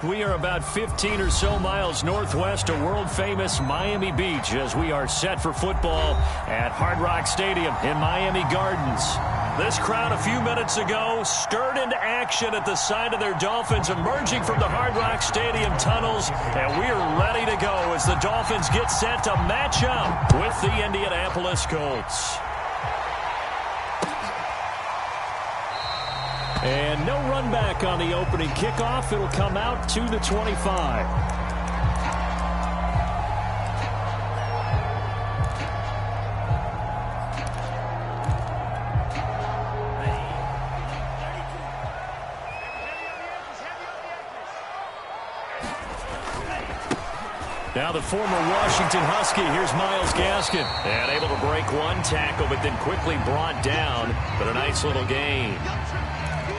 We are about 15 or so miles northwest of world-famous Miami Beach as we are set for football at Hard Rock Stadium in Miami Gardens. This crowd a few minutes ago stirred into action at the side of their Dolphins emerging from the Hard Rock Stadium tunnels, and we are ready to go as the Dolphins get set to match up with the Indianapolis Colts. And no run back on the opening kickoff. It'll come out to the 25. Now the former Washington Husky, here's Myles Gaskin. And able to break one tackle, but then quickly brought down. But a nice little gain.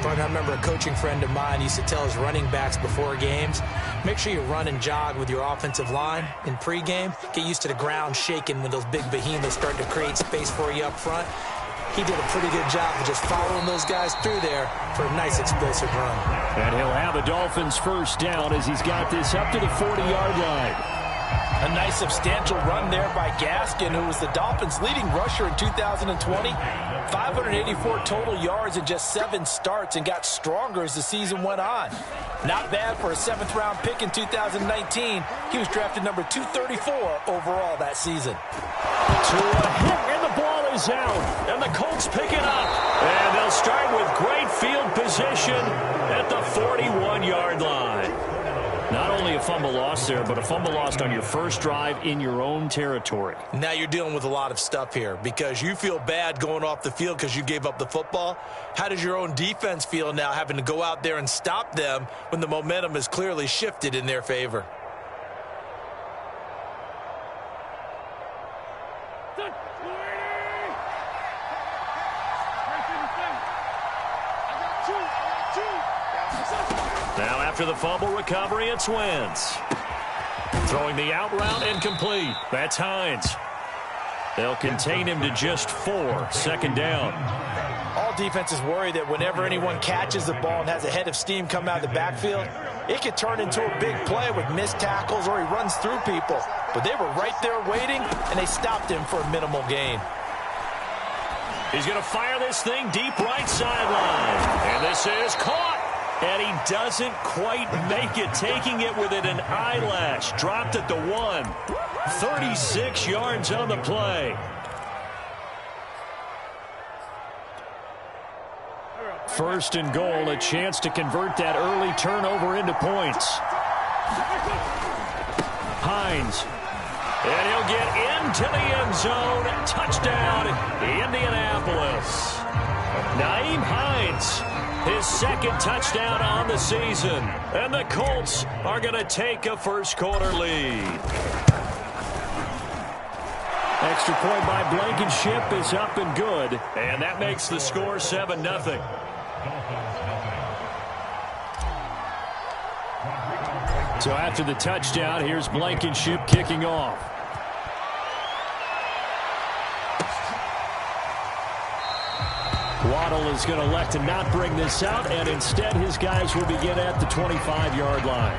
I remember a coaching friend of mine used to tell his running backs before games, make sure you run and jog with your offensive line in pregame. Get used to the ground shaking when those big behemoths start to create space for you up front. He did a pretty good job of just following those guys through there for a nice explosive run. And he'll have a Dolphins first down as he's got this up to the 40-yard line. A nice substantial run there by Gaskin, who was the Dolphins' leading rusher in 2020. 584 total yards in just 7 starts and got stronger as the season went on. Not bad for a 7th-round pick in 2019. He was drafted number 234 overall that season. To a hit, and the ball is out. And the Colts pick it up. And they'll start with great field position at the 41-yard line. Not only a fumble loss there, but a fumble lost on your first drive in your own territory. Now you're dealing with a lot of stuff here because you feel bad going off the field because you gave up the football. How does your own defense feel now having to go out there and stop them when the momentum is clearly shifted in their favor? Now after the fumble recovery, it's Wentz. Throwing the out route and complete. That's Hines. They'll contain him to just 4. Second down. All defenses worry that whenever anyone catches the ball and has a head of steam come out of the backfield, it could turn into a big play with missed tackles or he runs through people. But they were right there waiting, and they stopped him for a minimal gain. He's going to fire this thing deep right sideline. And this is caught. And he doesn't quite make it, taking it within an eyelash. Dropped at the 1. 36 yards on the play. First and goal, a chance to convert that early turnover into points. Hines. And he'll get into the end zone. Touchdown, Indianapolis. Nyheim Hines. His second touchdown on the season. And the Colts are going to take a first-quarter lead. Extra point by Blankenship is up and good. And that makes the score 7-0. So after the touchdown, here's Blankenship kicking off. Waddle is going to elect to not bring this out, and instead his guys will begin at the 25-yard line.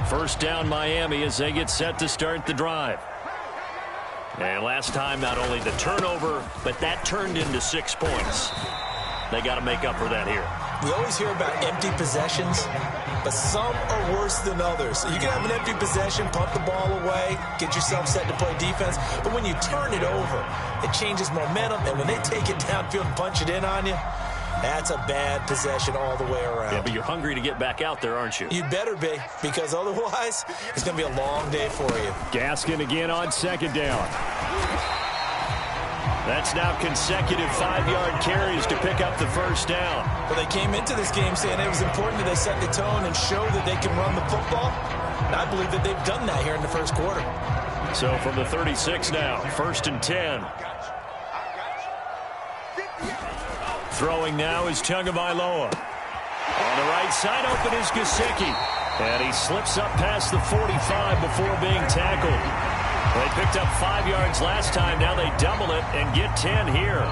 First down Miami as they get set to start the drive. And last time, not only the turnover, but that turned into 6 points. They got to make up for that here. We always hear about empty possessions, but some are worse than others. So you can have an empty possession, punt the ball away, get yourself set to play defense. But when you turn it over, it changes momentum. And when they take it downfield and punch it in on you, that's a bad possession all the way around. Yeah, but you're hungry to get back out there, aren't you? You better be, because otherwise it's going to be a long day for you. Gaskin again on second down. That's now consecutive 5-yard carries to pick up the first down. Well, they came into this game saying it was important that they set the tone and show that they can run the football. And I believe that they've done that here in the first quarter. So from the 36 now, 1st and 10. Throwing now is Tagovailoa. On the right side, open is Gesicki. And he slips up past the 45 before being tackled. They picked up 5 yards last time. Now they double it and get 10 here.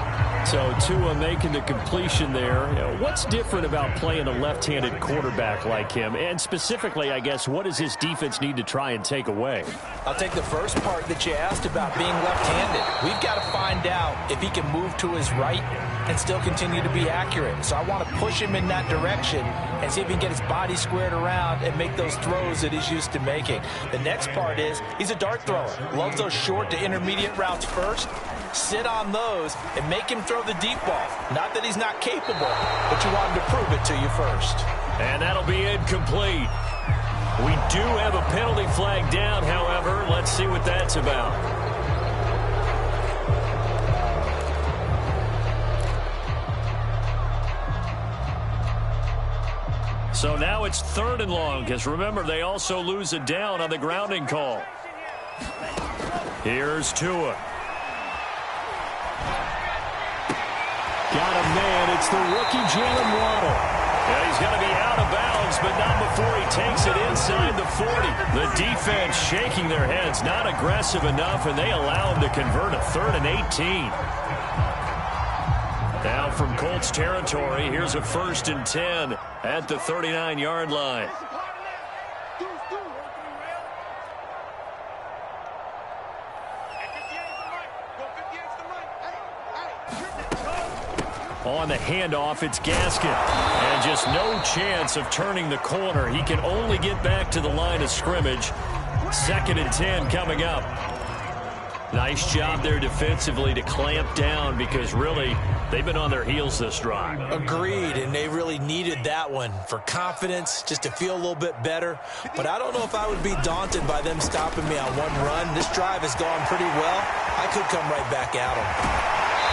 So Tua making the completion there. What's different about playing a left-handed quarterback like him? And specifically, I guess, what does his defense need to try and take away? I'll take the first part that you asked about being left-handed. We've got to find out if he can move to his right and still continue to be accurate. So I want to push him in that direction and see if he can get his body squared around and make those throws that he's used to making. The next part is he's a dart thrower. Loves those short to intermediate routes first. Sit on those and make him throw the deep ball. Not that he's not capable, but you want him to prove it to you first. And that'll be incomplete. We do have a penalty flag down, however. Let's see what that's about. So now it's 3rd and long, because remember, they also lose a down on the grounding call. Here's Tua. Got a man. It's the rookie Jalen Waddle. Yeah, he's got to be out of bounds, but not before he takes it inside the 40. The defense shaking their heads, not aggressive enough, and they allow him to convert a 3rd and 18. Now from Colts territory, here's a 1st and 10 at the 39-yard line. On the handoff, it's Gaskin. And just no chance of turning the corner. He can only get back to the line of scrimmage. 2nd and 10 coming up. Nice job there defensively to clamp down because really they've been on their heels this drive. Agreed, and they really needed that one for confidence, just to feel a little bit better. But I don't know if I would be daunted by them stopping me on one run. This drive has gone pretty well. I could come right back at them.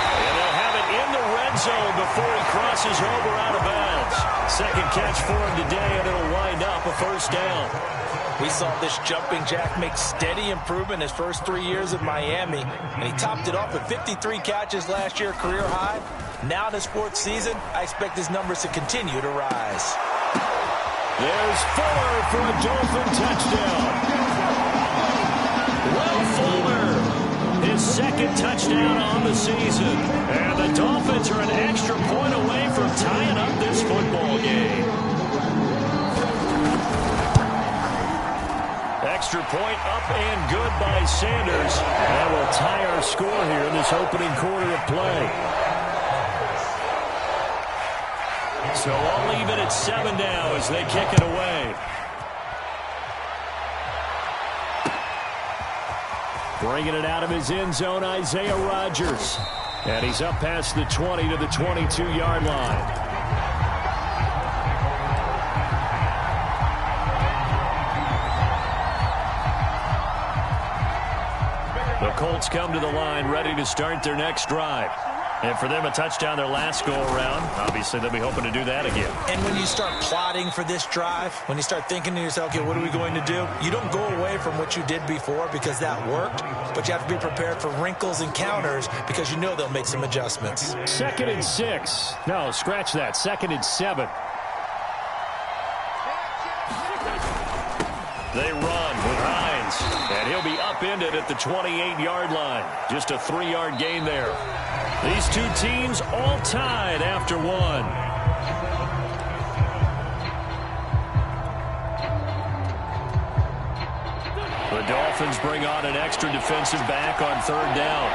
And they'll have it in the red zone before he crosses over out of bounds. 2nd catch for him today, and it'll wind up a 1st down. We saw this jumping jack make steady improvement his first 3 years at Miami, and he topped it off with 53 catches last year, career high. Now in his 4th season, I expect his numbers to continue to rise. There's Fuller for a Dolphin touchdown. Will Fuller, his 2nd touchdown on the season. And the Dolphins are an extra point away from tying up this football game. Extra point up and good by Sanders. That will tie our score here in this opening quarter of play. So I'll leave it at 7 now as they kick it away. Bringing it out of his end zone, Isaiah Rodgers. And he's up past the 20 to the 22-yard line. The Colts come to the line ready to start their next drive. And for them, a touchdown their last go-around. Obviously, they'll be hoping to do that again. And when you start plotting for this drive, when you start thinking to yourself, okay, what are we going to do? You don't go away from what you did before because that worked, but you have to be prepared for wrinkles and counters because you know they'll make some adjustments. 2nd and 6. No, scratch that. 2nd and 7. They run with Hines, and he'll be upended at the 28-yard line. Just a 3-yard gain there. These two teams all tied after one. The Dolphins bring on an extra defensive back on 3rd down.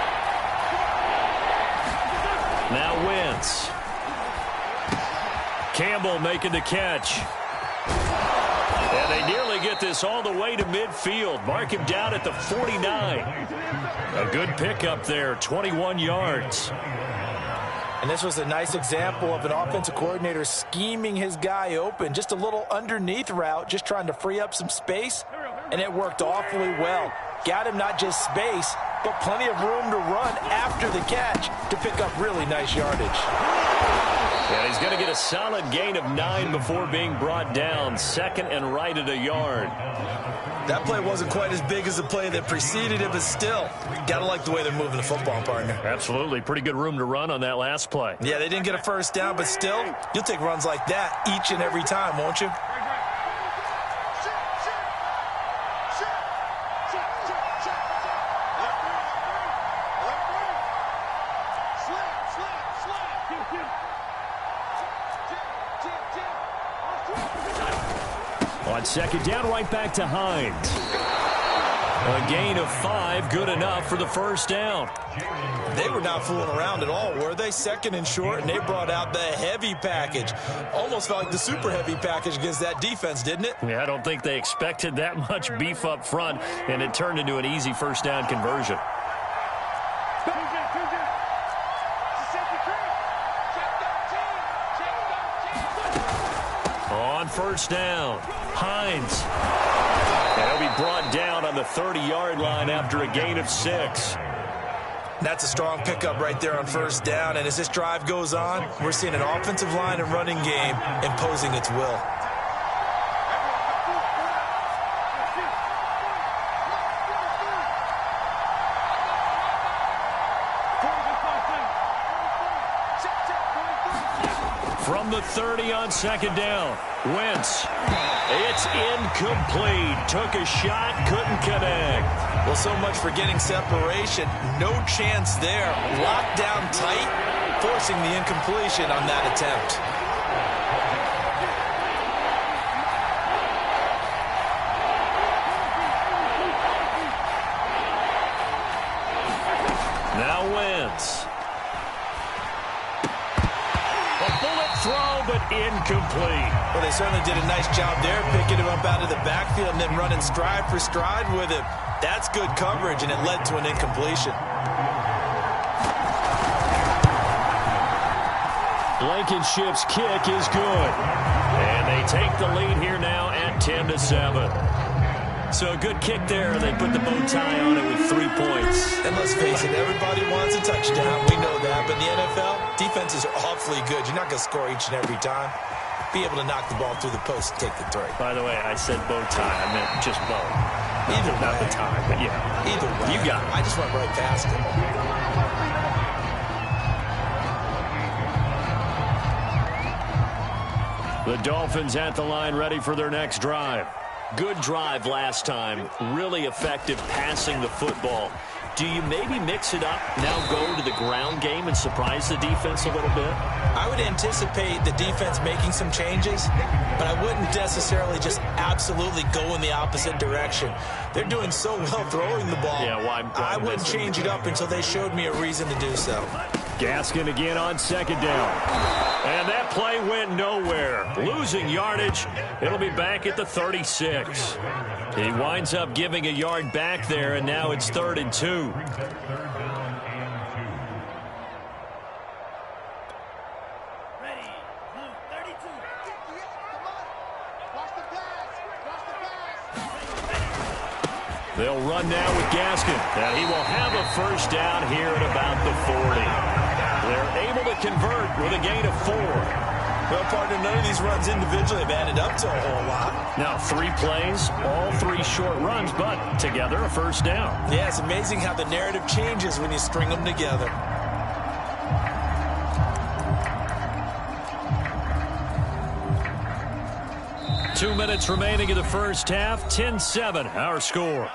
Now Wentz. Campbell making the catch. And they nearly get this all the way to midfield. Mark him down at the 49. A good pickup there, 21 yards. And this was a nice example of an offensive coordinator scheming his guy open. Just a little underneath route, just trying to free up some space. And it worked awfully well. Got him not just space, but plenty of room to run after the catch to pick up really nice yardage. And he's going to get a solid gain of 9 before being brought down. 2nd and right at a yard. That play wasn't quite as big as the play that preceded it, but still, got to like the way they're moving the football, partner. Absolutely. Pretty good room to run on that last play. Yeah, they didn't get a 1st down, but still, you'll take runs like that each and every time, won't you? On second down, right back to Hines. A gain of 5, good enough for the first down. They were not fooling around at all, were they? Second and short, and they brought out the heavy package. Almost felt like the super heavy package against that defense, didn't it? Yeah, I don't think they expected that much beef up front, and it turned into an easy first down conversion. On first down, Hines. And he'll be brought down on the 30-yard line after a gain of 6. That's a strong pickup right there on first down, and as this drive goes on, we're seeing an offensive line and running game imposing its will. From the 30 on second down, Wentz. It's incomplete. Took a shot, couldn't connect. Well, so much for getting separation. No chance there. Locked down tight, forcing the incompletion on that attempt. Now Wentz. A bullet throw, but incomplete. Well, they certainly did a nice job there, picking him up out of the backfield and then running stride for stride with him. That's good coverage, and it led to an incompletion. Blankenship's kick is good. And they take the lead here now at 10-7. So a good kick there, and they put the bow tie on it with 3 points. And let's face it, everybody wants a touchdown. We know that. But in the NFL, defenses are awfully good. You're not going to score each and every time. Be able to knock the ball through the post and take the three. By the way, I said bow tie. I meant just bow. Either way. Not the tie, but yeah. Either way. You got it. I just went right past it. The Dolphins at the line, ready for their next drive. Good drive last time. Really effective passing the football. Do you maybe mix it up, now go to the ground game and surprise the defense a little bit? I would anticipate the defense making some changes, but I wouldn't necessarily just absolutely go in the opposite direction. They're doing so well throwing the ball. Yeah, why I wouldn't change it up until they showed me a reason to do so. Gaskin again on second down. And that play went nowhere. Losing yardage. It'll be back at the 36. He winds up giving a yard back there, and now it's 3rd and 2. They'll run now with Gaskin, and he will have a first down here at about the 40. They're able to convert with a gain of 4. Well, partner, none of these runs individually have added up to a whole lot. Now 3 plays, all 3 short runs, but together a first down. Yeah, it's amazing how the narrative changes when you string them together. Two minutes remaining in the first half. 10-7, our score.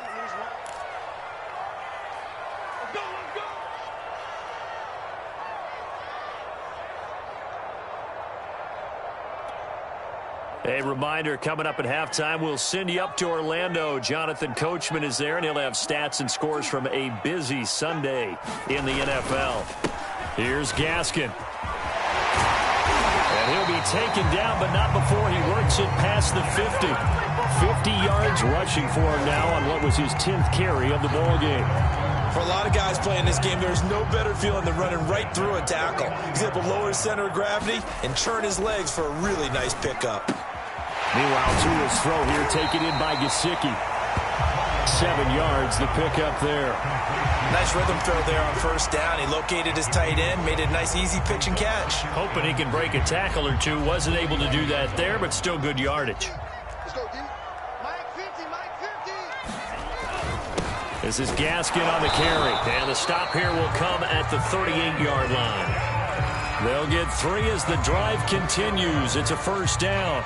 A reminder, coming up at halftime, we'll send you up to Orlando. Jonathan Coachman is there, and he'll have stats and scores from a busy Sunday in the NFL. Here's Gaskin. And he'll be taken down, but not before he works it past the 50. 50 yards rushing for him now on what was his 10th carry of the ballgame. For a lot of guys playing this game, there's no better feeling than running right through a tackle. He's able to lower his center of gravity and churn his legs for a really nice pickup. Meanwhile, Tua's throw here taken in by Gesicki. 7 yards, the pickup there. Nice rhythm throw there on first down. He located his tight end, made a nice easy pitch and catch. Hoping he can break a tackle or two. Wasn't able to do that there, but still good yardage. Let's go, D. Mike 50, Mike 50. This is Gaskin on the carry. And the stop here will come at the 38-yard line. They'll get 3 as the drive continues. It's a first down.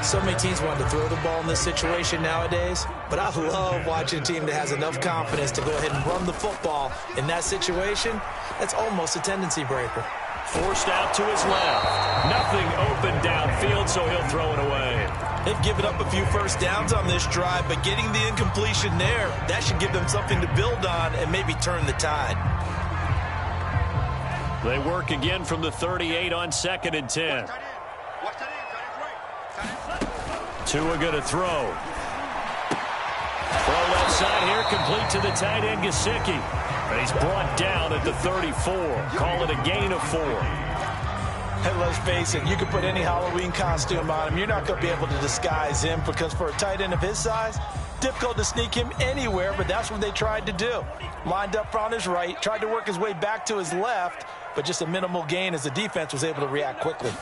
So many teams want to throw the ball in this situation nowadays, but I love watching a team that has enough confidence to go ahead and run the football in that situation. That's almost a tendency breaker. Forced out to his left. Nothing open downfield, so he'll throw it away. They've given up a few first downs on this drive, but getting the incompletion there, that should give them something to build on and maybe turn the tide. They work again from the 38 on 2nd and 10. Tua going to throw. Throw left side here, complete to the tight end, Gesicki. And he's brought down at the 34. Call it a gain of 4. Hey, let's face it, you can put any Halloween costume on him. You're not going to be able to disguise him because for a tight end of his size, difficult to sneak him anywhere, but that's what they tried to do. Lined up on his right, tried to work his way back to his left, but just a minimal gain as the defense was able to react quickly.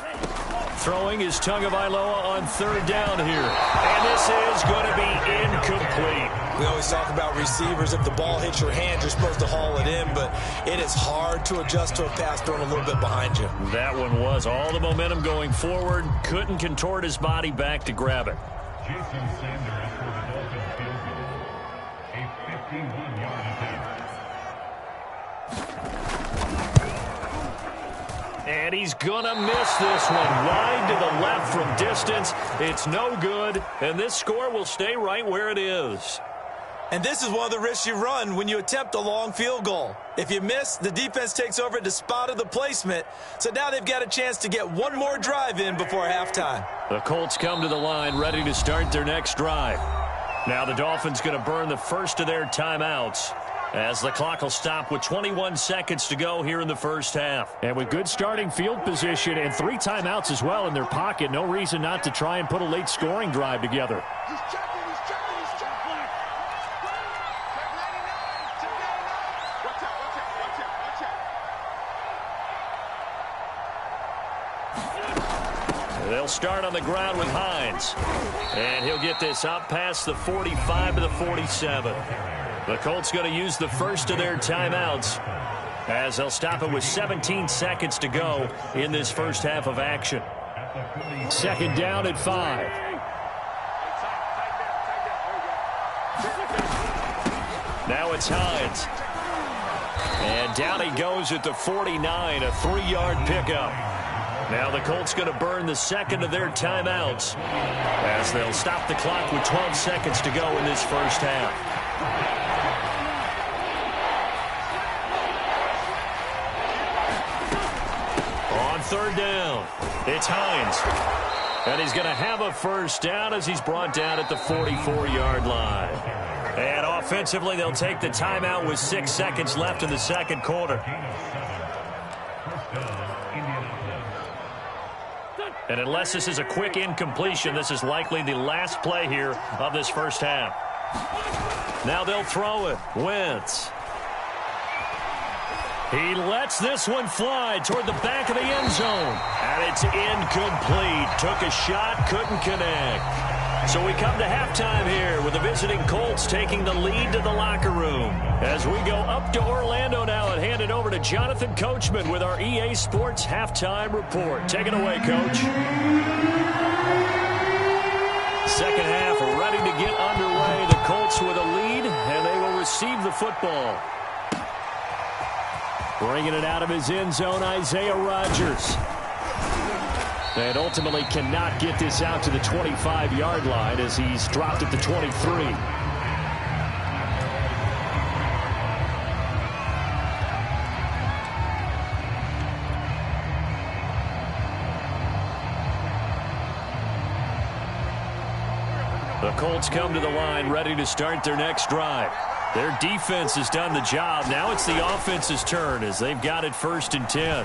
Throwing is Tagovailoa on 3rd down here. And this is going to be incomplete. We always talk about receivers. If the ball hits your hand, you're supposed to haul it in, but it is hard to adjust to a pass thrown a little bit behind you. That one was all the momentum going forward. Couldn't contort his body back to grab it. And he's going to miss this one. Wide to the left from distance. It's no good. And this score will stay right where it is. And this is one of the risks you run when you attempt a long field goal. If you miss, the defense takes over at the spot of the placement. So now they've got a chance to get one more drive in before halftime. The Colts come to the line ready to start their next drive. Now the Dolphins going to burn the first of their timeouts, as the clock will stop with 21 seconds to go here in the first half. And with good starting field position and 3 timeouts as well in their pocket, no reason not to try and put a late scoring drive together. He's checking, he's checking, he's checking. Check 99, check 99. Watch out, watch out, watch out, watch out. They'll start on the ground with Hines. And he'll get this up past the 45 to the 47. The Colts going to use the first of their timeouts, as they'll stop it with 17 seconds to go in this first half of action. 2nd down at 5. Now it's Hines. And down he goes at the 49, a 3-yard pickup. Now the Colts going to burn the second of their timeouts, as they'll stop the clock with 12 seconds to go in this first half. On 3rd down, it's Hines. And he's going to have a first down as he's brought down at the 44-yard line. And offensively, they'll take the timeout with 6 seconds left in the second quarter. And unless this is a quick incompletion, this is likely the last play here of this first half. Now they'll throw it. Wentz. He lets this one fly toward the back of the end zone. And it's incomplete. Took a shot, couldn't connect. So we come to halftime here with the visiting Colts taking the lead to the locker room. As we go up to Orlando now and hand it over to Jonathan Coachman with our EA Sports Halftime Report. Take it away, Coach. Second half ready to get underway. The Colts with a lead, and they will receive the football. Bringing it out of his end zone, Isaiah Rodgers. And ultimately cannot get this out to the 25-yard line as he's dropped at the 23. The Colts come to the line ready to start their next drive. Their defense has done the job. Now it's the offense's turn as they've got it 1st and 10.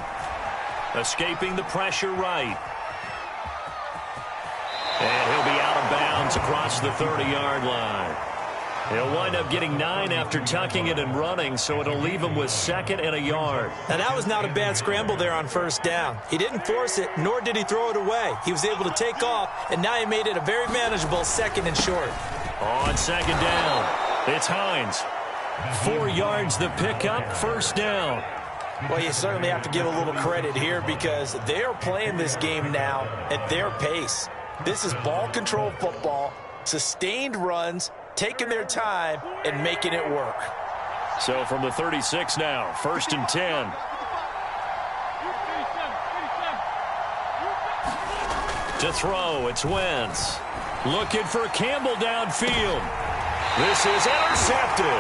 Escaping the pressure right. And he'll be out of bounds across the 30-yard line. He'll wind up getting 9 after tucking it and running, so it'll leave him with 2nd and a yard. Now, that was not a bad scramble there on 1st down. He didn't force it, nor did he throw it away. He was able to take off, and now he made it a very manageable 2nd and short. On 2nd down, it's Hines. 4 yards the pickup, 1st down. Well, you certainly have to give a little credit here because they're playing this game now at their pace. This is ball control football, sustained runs, taking their time and making it work. So from the 36 now, 1st and 10. To throw, it's Wentz. Looking for Campbell downfield. This is intercepted.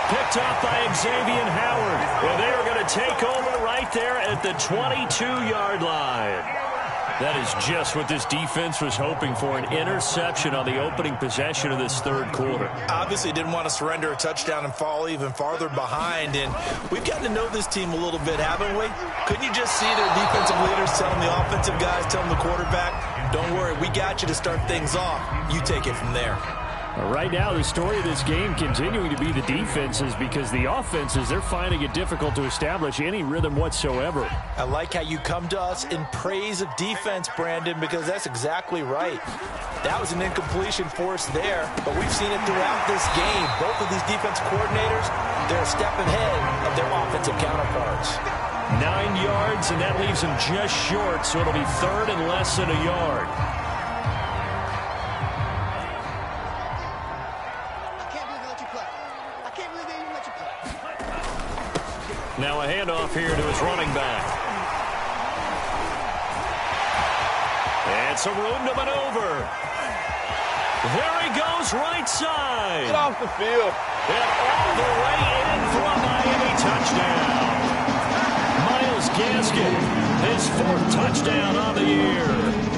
Picked off by Xavier Howard. And they are going to take over right there at the 22-yard line. That is just what this defense was hoping for, an interception on the opening possession of this third quarter. Obviously didn't want to surrender a touchdown and fall even farther behind, and we've gotten to know this team a little bit, haven't we? Couldn't you just see their defensive leaders telling the offensive guys, telling the quarterback, don't worry, we got you to start things off. You take it from there. Right now, the story of this game continuing to be the defenses, because the offenses, they're finding it difficult to establish any rhythm whatsoever. I like how you come to us in praise of defense, Brandon, because that's exactly right. That was an incompletion forced there, but we've seen it throughout this game. Both of these defense coordinators, they're a step ahead of their offensive counterparts. 9 yards, and that leaves them just short, so it'll be third and less than a yard. Now a handoff here to his running back. And some room to maneuver. There he goes, right side. Get off the field. And all the way in for a Miami touchdown. Myles Gaskin, his 4th touchdown on the year.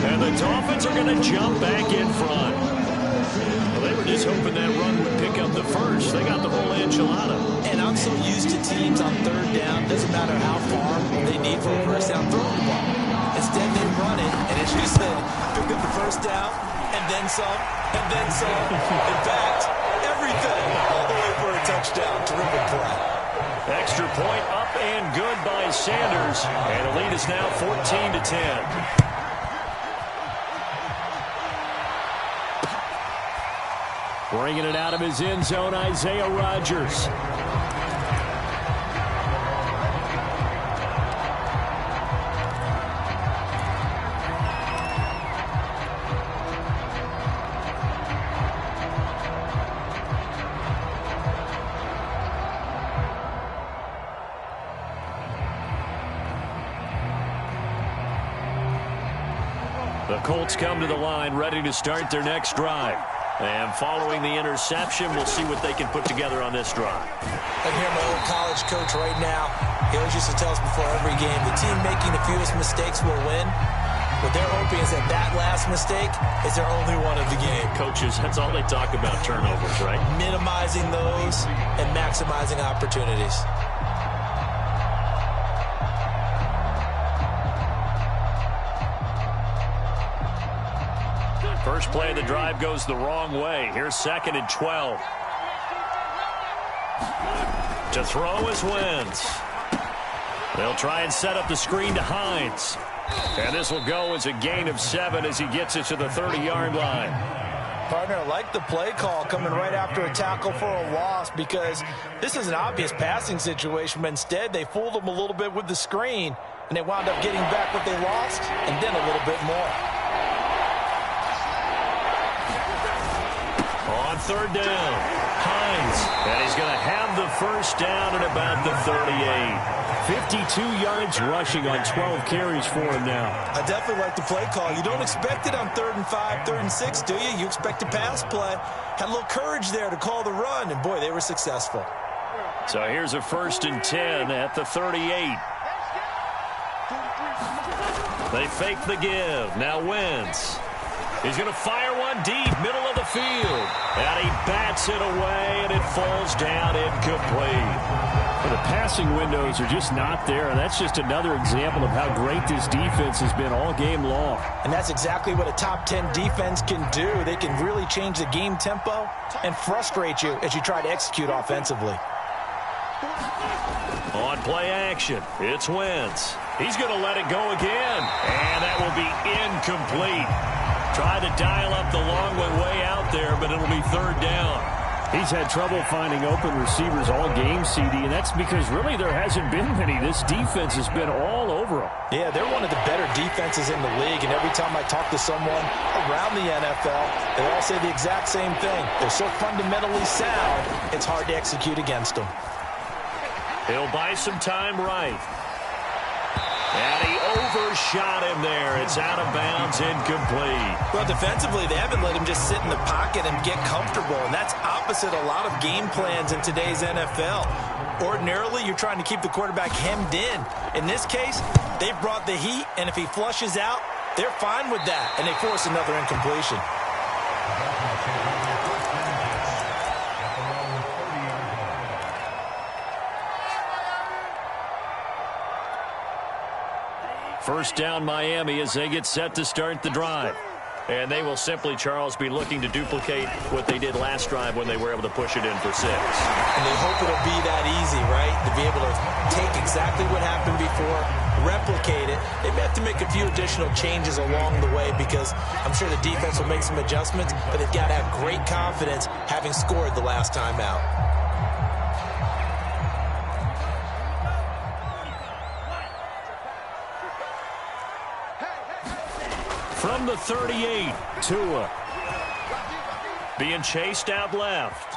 And the Dolphins are going to jump back in front. Well, they were just hoping that run would pick up the first. They got the whole enchilada. And I'm so used to teams on third down, doesn't matter how far they need for a first down, throwing the ball. Instead, they run it, and as you said, pick up the first down, and then some, and then some. In fact, everything all the way for a touchdown. Terrific play. Extra point up and good by Sanders. And the lead is now 14-10. Bringing it out of his end zone, Isaiah Rodgers. The Colts come to the line, ready to start their next drive. And following the interception, we'll see what they can put together on this drive. I hear my old college coach right now. He always used to tell us before every game, the team making the fewest mistakes will win. What they're hoping is that that last mistake is their only one of the game. Coaches, that's all they talk about, turnovers, right? Minimizing those and maximizing opportunities. First play of the drive goes the wrong way. Here's 2nd and 12. To throw is Wentz. They'll try and set up the screen to Hines. And this will go as a gain of 7 as he gets it to the 30-yard line. Partner, I like the play call coming right after a tackle for a loss, because this is an obvious passing situation, but instead they fooled him a little bit with the screen, and they wound up getting back what they lost and then a little bit more. On 3rd down, Hines, and he's going to have the first down at about the 38. 52 yards rushing on 12 carries for him now. I definitely like the play call. You don't expect it on 3rd and 5, 3rd and 6, do you? You expect a pass play. Had a little courage there to call the run, and boy, they were successful. So here's a 1st and 10 at the 38. They fake the give. Now Wentz. He's going to fire one deep, middle of the field. And he bats it away, and it falls down incomplete. The passing windows are just not there, and that's just another example of how great this defense has been all game long. And that's exactly what a top 10 defense can do. They can really change the game tempo and frustrate you as you try to execute offensively. On play action, it's Wentz. He's going to let it go again, and that will be incomplete. Tried to dial up the long way out there, but it'll be 3rd down. He's had trouble finding open receivers all game, CD, and that's because really there hasn't been many. This defense has been all over them. Yeah, they're one of the better defenses in the league, and every time I talk to someone around the NFL, they all say the exact same thing. They're so fundamentally sound, it's hard to execute against them. He'll buy some time right. And he overshot him there. It's out of bounds, incomplete. Well, defensively, they haven't let him just sit in the pocket and get comfortable, and that's opposite a lot of game plans in today's NFL. Ordinarily, you're trying to keep the quarterback hemmed in. In this case, they've brought the heat, and if he flushes out, they're fine with that, and they force another incompletion. First down, Miami, as they get set to start the drive. And they will simply, Charles, be looking to duplicate what they did last drive when they were able to push it in for 6. And they hope it'll be that easy, right? To be able to take exactly what happened before, replicate it. They may have to make a few additional changes along the way because I'm sure the defense will make some adjustments, but they've got to have great confidence having scored the last time out. From the 38, Tua being chased out left.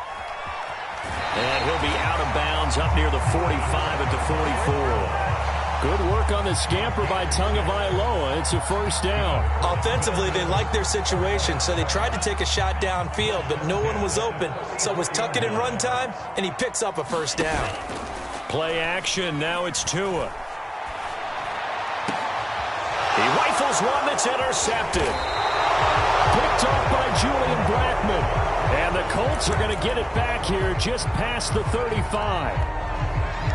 And he'll be out of bounds up near the 45 at the 44. Good work on the scamper by Tagovailoa. It's a first down. Offensively, they liked their situation, so they tried to take a shot downfield, but no one was open. So it was tuck it in run time, and he picks up a first down. Play action. Now it's Tua. He rifles one that's intercepted. Picked off by Julian Blackmon. And the Colts are going to get it back here just past the 35.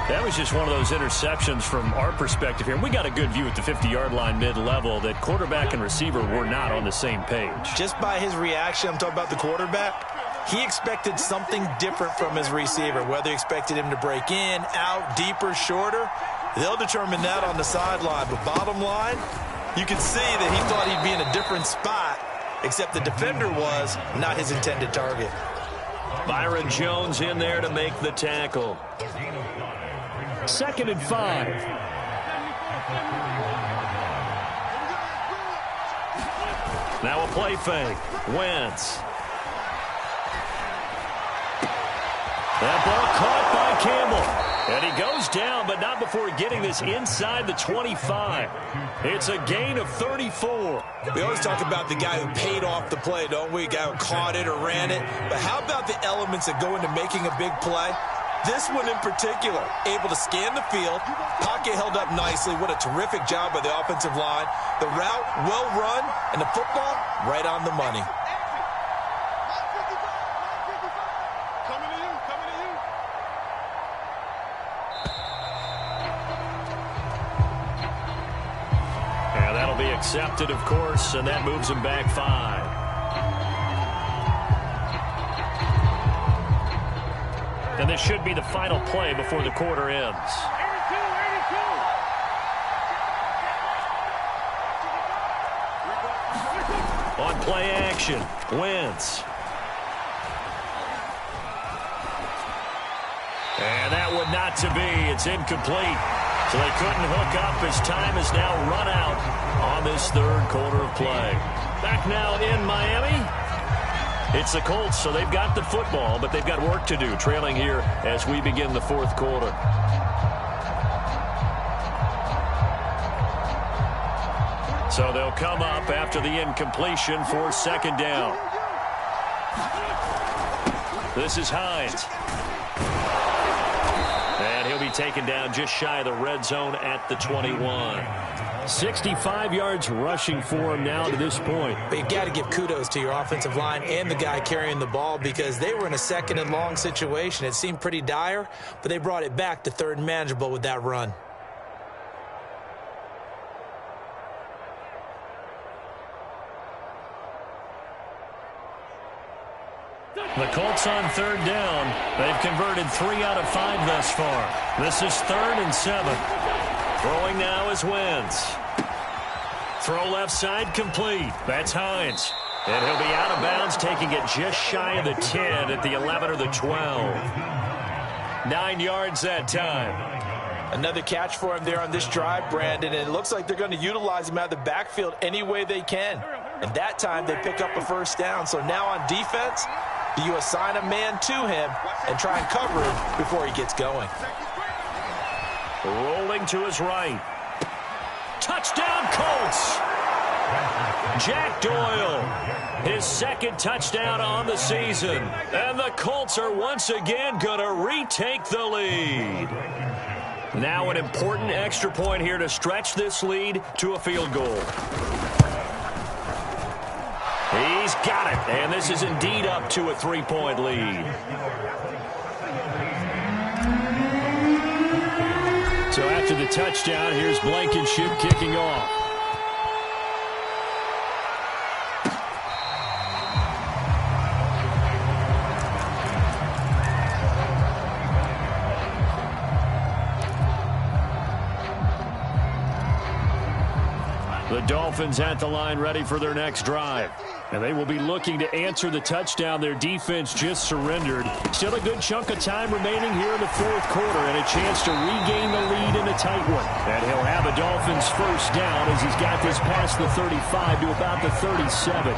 That was just one of those interceptions from our perspective here. And we got a good view at the 50-yard line mid-level that quarterback and receiver were not on the same page. Just by his reaction, I'm talking about the quarterback, he expected something different from his receiver, whether he expected him to break in, out, deeper, shorter. They'll determine that on the sideline. But bottom line, you can see that he thought he'd be in a different spot, except the defender was not his intended target. Byron Jones in there to make the tackle. 2nd and 5. Now a play fake. Wentz. That ball caught by Campbell. And he goes down, but not before getting this inside the 25. It's a gain of 34. We always talk about the guy who paid off the play, don't we? A guy who caught it or ran it. But how about the elements that go into making a big play? This one in particular, able to scan the field, pocket held up nicely. What a terrific job by the offensive line. The route, well run, and the football, right on the money. Accepted, of course, and that moves him back 5. And this should be the final play before the quarter ends. On play action, Wentz. And that one not to be. It's incomplete. So they couldn't hook up as time has now run out on this third quarter of play. Back now in Miami. It's the Colts, so they've got the football, but they've got work to do, trailing here as we begin the fourth quarter. So they'll come up after the incompletion for 2nd down. This is Hines. And he'll be taken down just shy of the red zone at the 21. 65 yards rushing for him now to this point. But you've got to give kudos to your offensive line and the guy carrying the ball because they were in a 2nd and long situation. It seemed pretty dire, but they brought it back to 3rd and manageable with that run. The Colts on 3rd down. They've converted 3 out of 5 thus far. This is 3rd and 7. Throwing now is Wentz. Throw left side complete. That's Hines. And he'll be out of bounds, taking it just shy of the 10 at the 11 or the 12. 9 yards that time. Another catch for him there on this drive, Brandon, and it looks like they're going to utilize him out of the backfield any way they can. And that time they pick up a first down. So now on defense, do you assign a man to him and try and cover him before he gets going? Rolling to his right. touchdown, Colts. Jack Doyle, his second touchdown on the season. And the Colts are once again going to retake the lead. Now an important extra point here to stretch this lead to a field goal. He's got it, and this is indeed up to a 3-point lead. So after the touchdown, here's Blankenship kicking off. The Dolphins at the line ready for their next drive. And they will be looking to answer the touchdown their defense just surrendered. Still a good chunk of time remaining here in the fourth quarter and a chance to regain the lead in a tight one. And he'll have a Dolphins first down as he's got this past the 35 to about the 37.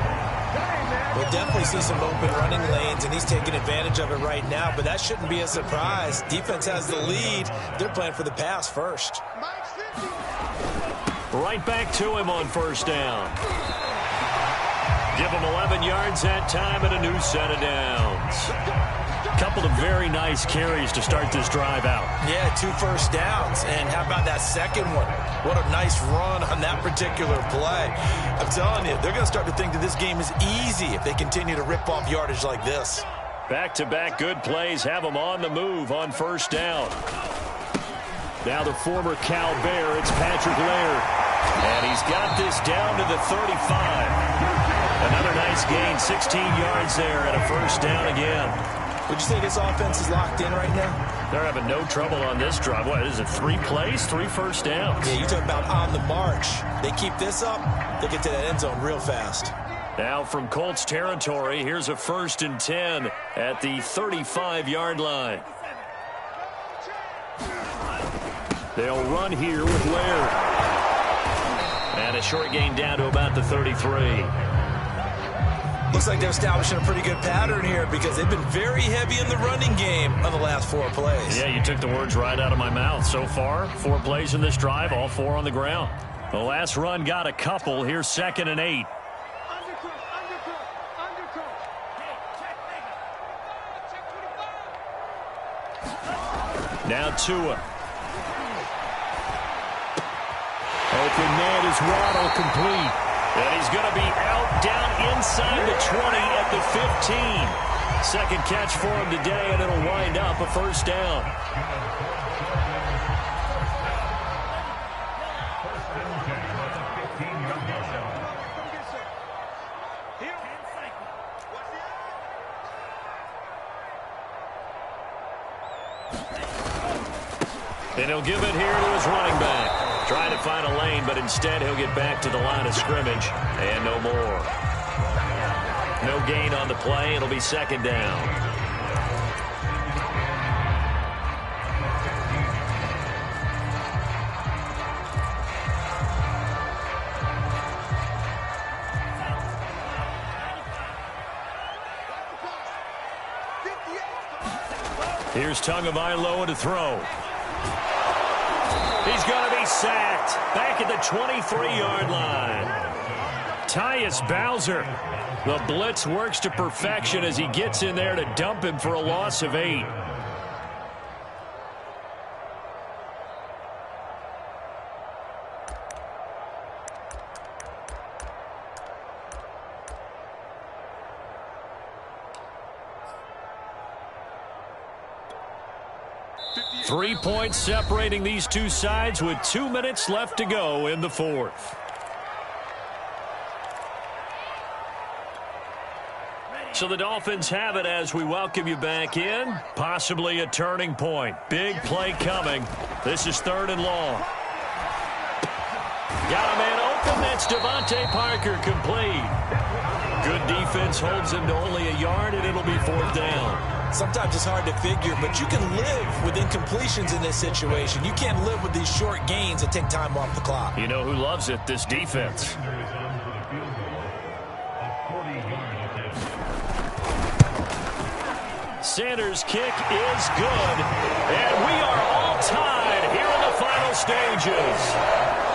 We'll definitely see some open running lanes, and he's taking advantage of it right now, but that shouldn't be a surprise. Defense has the lead. They're playing for the pass first. Right back to him on first down. Give him 11 yards that time and a new set of downs. Couple of very nice carries to start this drive out. Yeah, 2 first downs. And how about that second one? What a nice run on that particular play. I'm telling you, they're going to start to think that this game is easy if they continue to rip off yardage like this. Back-to-back good plays have them on the move on first down. Now the former Cal Bear, it's Patrick Laird. And he's got this down to the 35. Another nice gain, 16 yards there and a first down again. Would you say this offense is locked in right now? They're having no trouble on this drive. What is it, 3 plays, 3 first downs? Yeah, you talk about on the march. They keep this up, they'll get to that end zone real fast. Now from Colts territory, here's a 1st and 10 at the 35-yard line. They'll run here with Laird. And a short gain down to about the 33. Looks like they're establishing a pretty good pattern here because they've been very heavy in the running game on the last 4 plays. Yeah, you took the words right out of my mouth. So far, 4 plays in this drive, all 4 on the ground. The last run got a couple. Here's 2nd and 8. Now Tua. Open man is Waddle complete. And he's going to be out down inside the 20 at the 15. Second catch for him today, and it'll wind up a first down. And he'll give it here to his running back. Trying to find a lane, but instead he'll get back to the line of scrimmage. And no more. No gain on the play. It'll be 2nd down. Here's Tagovailoa to throw. He's going to be sacked back at the 23-yard line. Tyus Bowser. The blitz works to perfection as he gets in there to dump him for a loss of 8. Three points separating these two sides with 2 minutes left to go in the fourth. So the Dolphins have it as we welcome you back in. Possibly a turning point. Big play coming. This is 3rd and long. Got a man open. That's Devontae Parker complete. Good defense holds him to only a yard, and it'll be 4th down. Sometimes it's hard to figure, but you can live with incompletions in this situation. You can't live with these short gains that take time off the clock. You know who loves it? This defense. Sanders' kick is good, and we are all tied here in the final stages.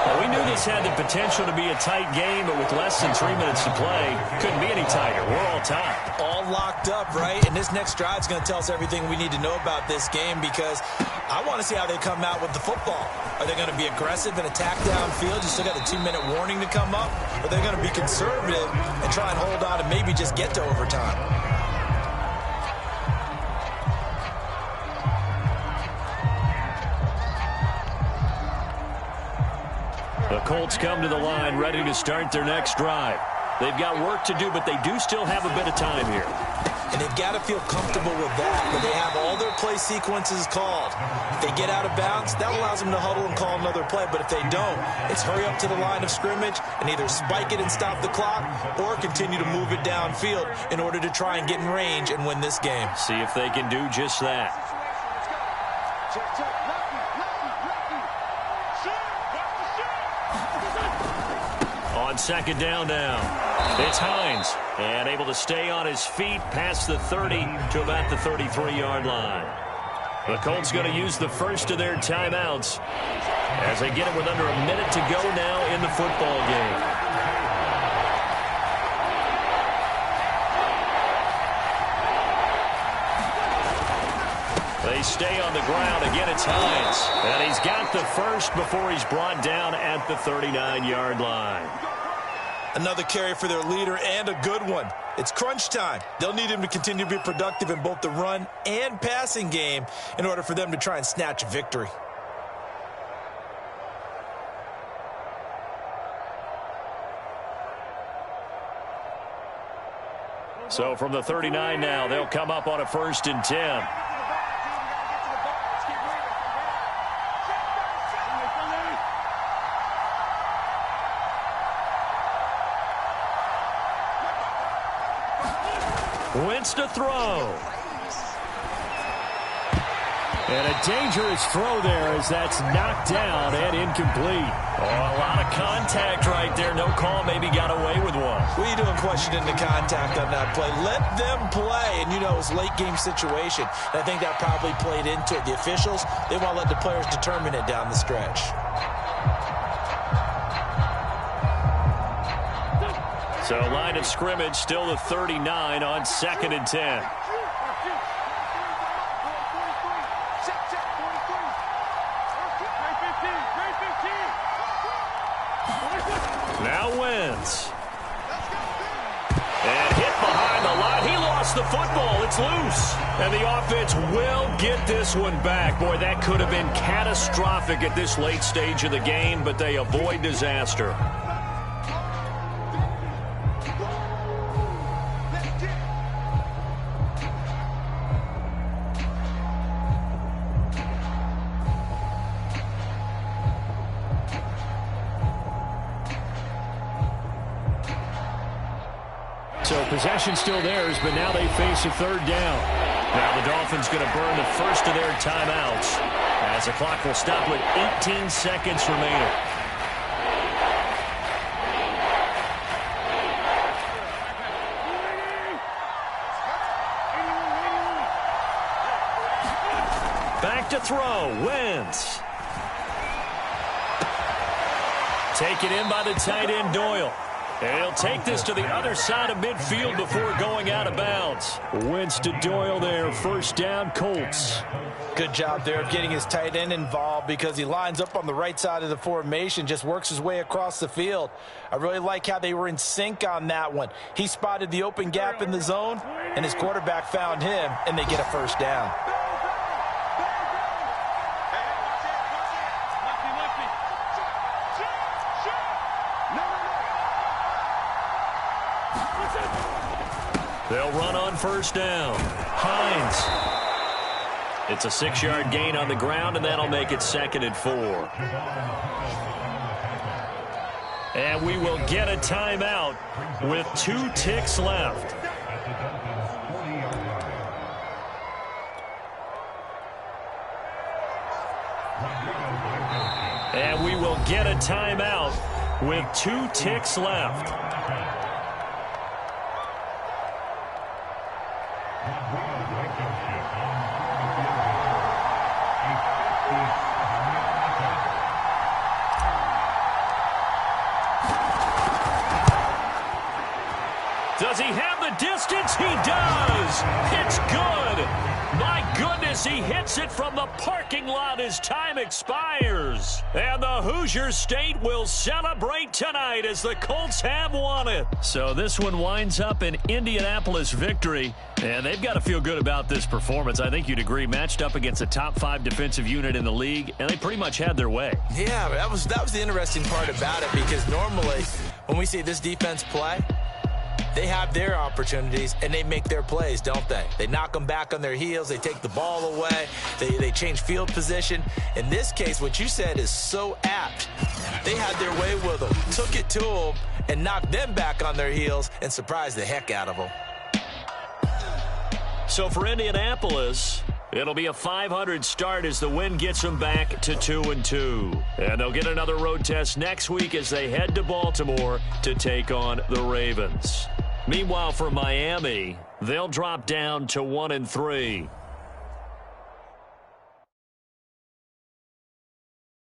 Well, we knew this had the potential to be a tight game, but with less than 3 minutes to play, couldn't be any tighter. We're all tied. All locked up, right? And this next drive is going to tell us everything we need to know about this game, because I want to see how they come out with the football. Are they going to be aggressive and attack downfield? You still got the 2-minute warning to come up? Or are they going to be conservative and try and hold on and maybe just get to overtime? The Colts come to the line ready to start their next drive. They've got work to do, but they do still have a bit of time here. And they've got to feel comfortable with that, but they have all their play sequences called. If they get out of bounds, that allows them to huddle and call another play. But if they don't, it's hurry up to the line of scrimmage and either spike it and stop the clock or continue to move it downfield in order to try and get in range and win this game. See if they can do just that. On second down now, it's Hines, and able to stay on his feet past the 30 to about the 33-yard line. The Colts going to use the first of their timeouts as they get it with under a minute to go now in the football game. They stay on the ground. Again, it's Hines, and he's got the first before he's brought down at the 39-yard line. Another carry for their leader, and a good one. It's crunch time. They'll need him to continue to be productive in both the run and passing game in order for them to try and snatch a victory. So from the 39 now, they'll come up on a 1st and 10. Wentz to throw. And a dangerous throw there as that's knocked down and incomplete. Oh, a lot of contact right there. No call, maybe got away with one. What are you doing questioning the contact on that play? Let them play. And, you know, it's a late-game situation. And I think that probably played into it. The officials, they want to let the players determine it down the stretch. So line of scrimmage still the 39 on 2nd and 10. Now Wentz. And hit behind the line. He lost the football. It's loose. And the offense will get this one back. Boy, that could have been catastrophic at this late stage of the game, but they avoid disaster. So possession still theirs, but now they face a 3rd down. Now the Dolphins going to burn the first of their timeouts as the clock will stop with 18 seconds remaining. Back to throw, Wentz. Taken in by the tight end, Doyle. And he'll take this to the other side of midfield before going out of bounds. Wentz to Doyle there, 1st down, Colts. Good job there of getting his tight end involved because he lines up on the right side of the formation, just works his way across the field. I really like how they were in sync on that one. He spotted the open gap in the zone, and his quarterback found him, and they get a 1st down. They'll run on 1st down. Hines. It's a 6-yard gain on the ground, and that'll make it 2nd and 4. And we will get a timeout with 2 ticks left. And we will get a timeout with 2 ticks left. Does he have the distance? He does. It's good. My goodness, he hits it from the parking lot as time expires. And the Hoosier State will celebrate tonight as the Colts have won it. So this one winds up an Indianapolis victory. And they've got to feel good about this performance. I think you'd agree, matched up against a top 5 defensive unit in the league, and they pretty much had their way. Yeah, that was the interesting part about it, because normally when we see this defense play, they have their opportunities, and they make their plays, don't they? They knock them back on their heels. They take the ball away. They change field position. In this case, what you said is so apt. They had their way with them, took it to them, and knocked them back on their heels and surprised the heck out of them. So for Indianapolis, it'll be a 500 start as the win gets them back to 2-2. And they'll get another road test next week as they head to Baltimore to take on the Ravens. Meanwhile, for Miami, they'll drop down to 1-3.